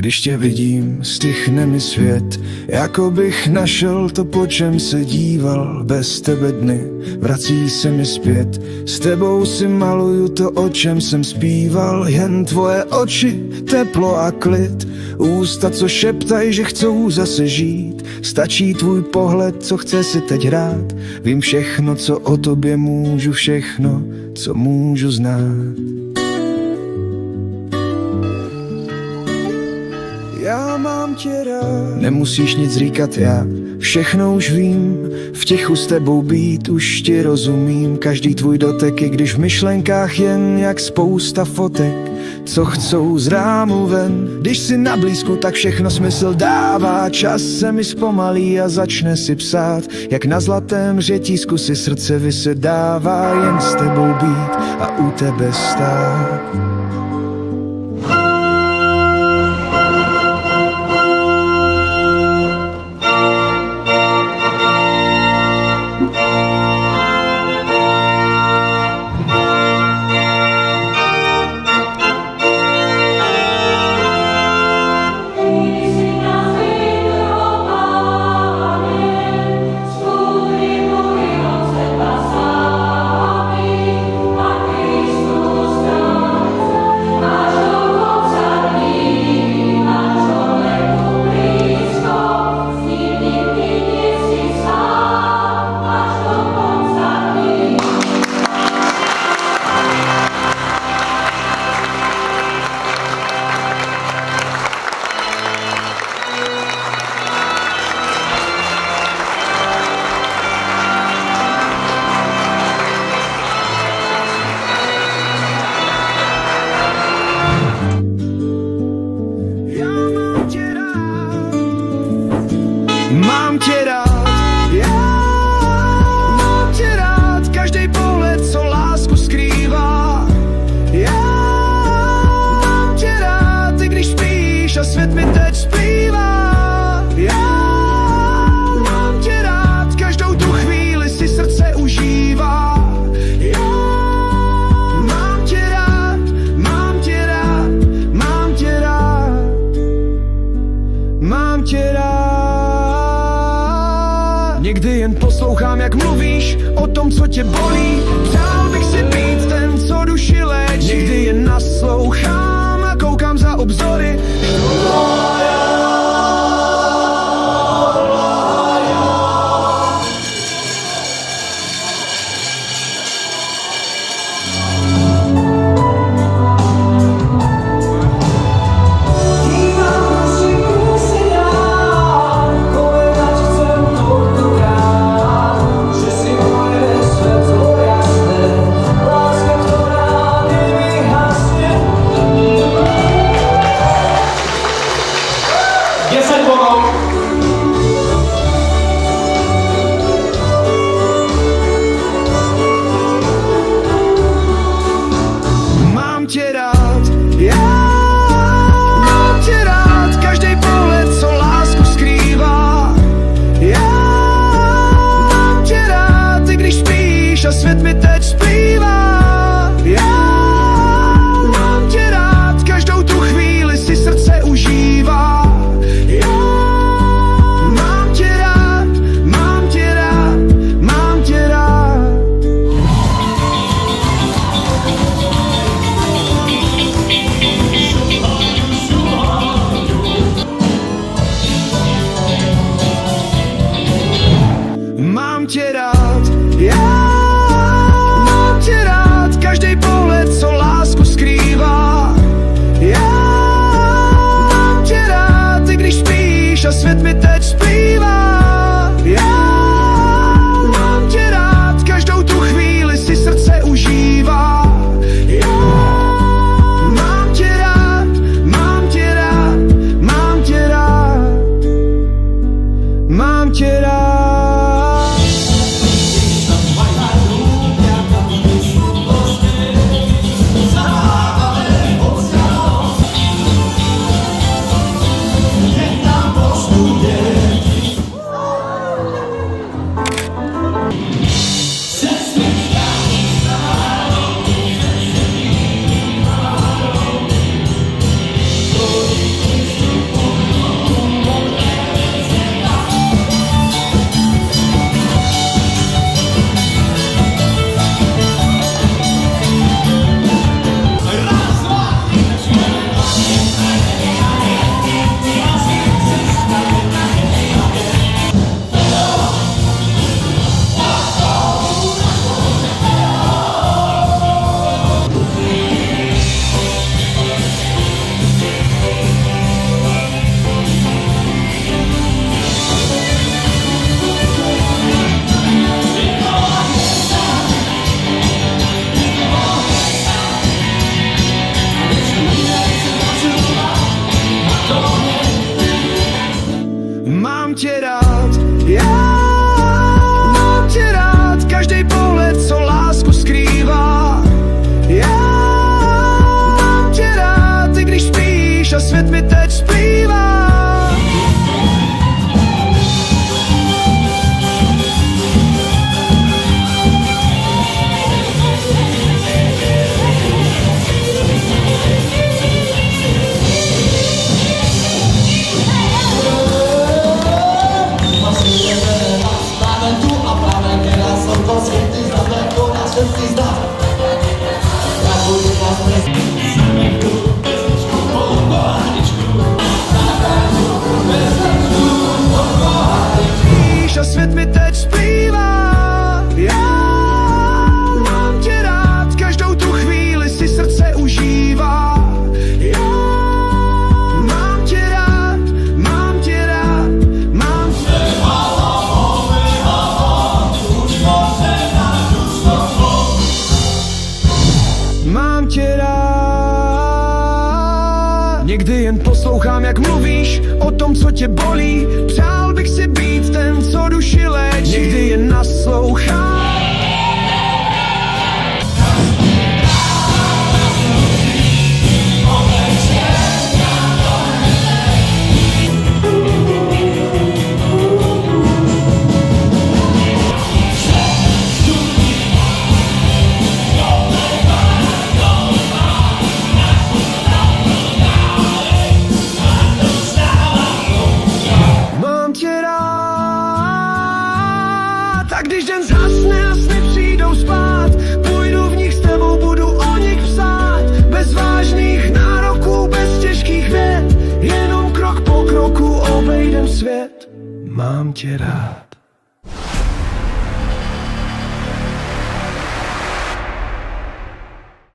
Když tě vidím, stichne mi svět, jako bych našel to, po čem se díval. Bez tebe dny vrací se mi zpět, s tebou si maluju to, o čem jsem zpíval. Jen tvoje oči, teplo a klid, ústa, co šeptaj, že chcou zase žít. Stačí tvůj pohled, co chce si teď hrát. Vím všechno, co o tobě můžu, všechno, co můžu znát. Já mám tě rád. Nemusíš nic říkat, já všechno už vím. V tichu s tebou být, už ti rozumím. Každý tvůj dotek, i když v myšlenkách jen jak spousta fotek, co chcou z rámu ven. Když si na blízku, tak všechno smysl dává. Čas se mi zpomalí a začne si psát, jak na zlatém řetízku si srdce vysedává. Jen s tebou být a u tebe stát. Mám tě rád, já mám tě rád, každý pohled, co lásku skrývá. Já mám tě rád, i když spíš a svět mi teď zpívá. Já mám tě rád, každou tu chvíli si srdce užívá. Já mám tě rád, mám tě rád, mám tě rád, mám tě rád. Někdy jen poslouchám, jak mluvíš o tom, co tě bolí. Přál bych si být ten, co duši léčí. Někdy jen naslouchám a koukám za obzory. Mám tě rád, já mám tě rád, každý pohled, co lásku skrývá. Já mám tě rád, i když spíš a svět mi teď zpívá. Já mám tě rád, každou tu chvíli si srdce užívá. Já mám tě rád, mám tě rád, mám tě rád. Mám tě rád, já mám tě rád, každý pohled, co lásku skrývá. Já mám tě rád, i když spíš a svět mi teď zpívá. Já mám tě rád, každou tu chvíli si srdce užívá. Já mám tě rád, mám tě rád, mám tě rád, mám tě rád. tu a právě která jsou to světý znat, jako na světý znat. Víš, a svět mi teď zpívá. Já mám tě rád, každou tu chvíli si srdce užívá. Já mám tě rád, mám tě rád, mám tě mám tě rád. Někdy jen poslouchám, jak mluvíš o tom, co tě bolí. Přál bych si být ten, co duši léčí. Někdy jen naslouchám. A když den zhasne a sny přijdou spát, půjdu v nich s tebou, budu o nich psát. Bez vážných nároků, bez těžkých vět, jenom krok po kroku obejdem svět. Mám tě rád.